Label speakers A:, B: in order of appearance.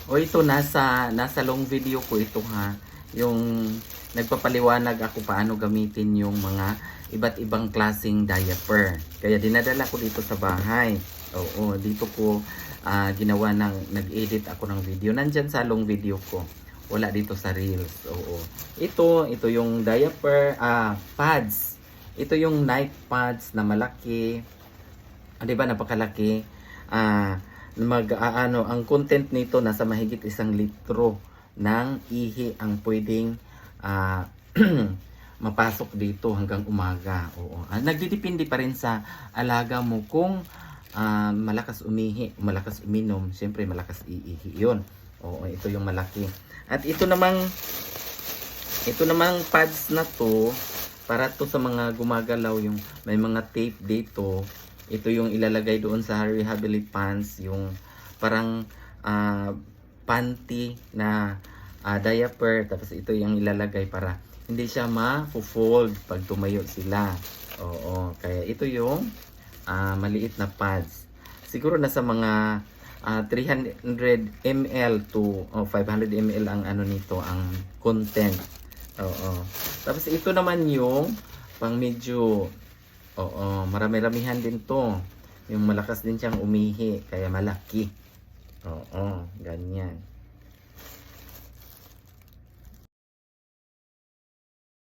A: O ito, nasa long video ko ito ha. Yung nagpapaliwanag ako paano gamitin yung mga iba't ibang klaseng diaper. Kaya dinadala ko dito sa bahay. Oo, dito ko ginawa nag-edit ako ng video. Nandyan sa long video ko. Wala dito sa Reels. Oo. Ito yung diaper, pads. Ito yung night pads na malaki. 'Di ba napakalaki? Ang content nito nasa mahigit 1 litro ng ihi ang pwedeng ah, mapasok dito hanggang umaga. Oo. Nagdidepende pa rin sa alaga mo kung malakas umihi, malakas uminom, siyempre malakas iihi 'yon. Oo, ito yung malaki. At ito namang pads na to para to sa mga gumagalaw, yung may mga tape dito. Ito yung ilalagay doon sa rehabilitate pants, yung parang panty na diaper. Tapos ito yung ilalagay para hindi siya ma-fold pag tumayo sila. Oo, kaya ito yung maliit na pads. Siguro nasa mga 300 ml to 500 ml ang ano nito, ang content. Oo. Tapos ito naman yung pang medyo marami-ramihan din to. Yung malakas din siyang umihi, kaya malaki. Oo, ganyan.